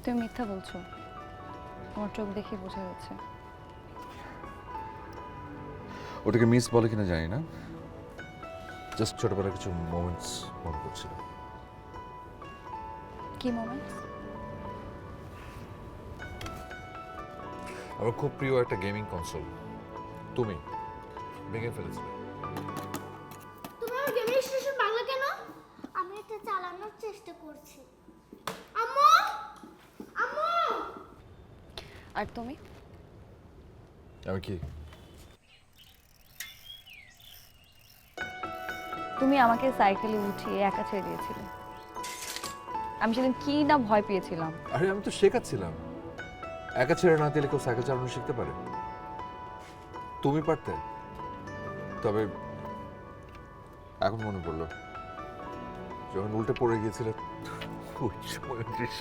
তুমি মিথ্যা বলছো, তোমার চোখ দেখে বোঝা যাচ্ছে। ওটাকে মিস বলে কিনা জানি না, জাস্ট ছোটবেলার কিছু মোমেন্টস মনে করছিল। কি মোমেন্টস? আমার খুব প্রিয় একটা গেমিং কনসোল তুমি ভেঙে ফেলেছিলে। তুমি আমার গেমের স্টেশন বাংলা কেন? আমি এটা চালানোর চেষ্টা করছি। আম্মু, আম্মু। আর তুমি? আমি কি? তুমি আমাকে সাইকেলে উঠিয়ে একা ছেড়ে দিয়েছিলে। আমি সেদিন কি না ভয় পেয়েছিলাম। আরে আমি তো শেখাচ্ছিলাম, একা ছেড়ে না দিলে কেউ সাইকেল চালানো শিখতে পারে? তুমি পারতে। তবে এখন মনে পড়লো যখন উল্টে পড়ে গিয়েছিলে ওই সময় দৃশ্য